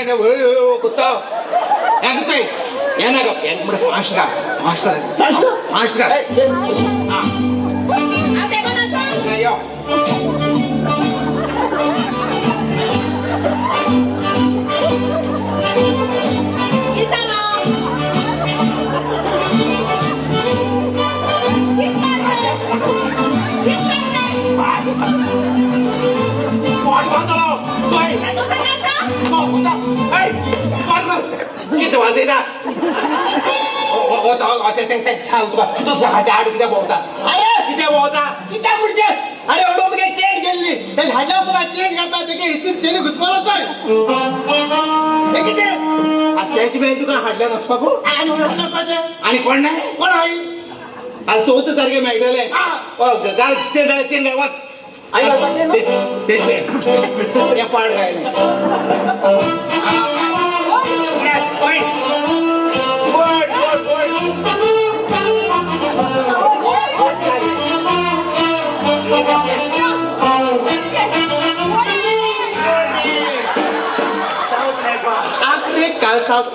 ना कुत्ता ಏನಾಗ ಮಾಸ್ಟರ್ ಮಾಸ್ಟರ್ ಮಾಸ್ಟರ್ ಅಯ್ಯೋ किती वाजले ना किती बोलता अरे किती बोलता किती पुढचे अरे एवढं म्हणजे चेन गेली ते झाल्यावर चेन घालता ते काही चेन घुसमारच आहे त्याची बहीण तुका हाडल्या नसता गो आणि कोण नाही कोण आहे आज 14 तारखे मेळटले चेन गावात ते पाड गायले काल साफ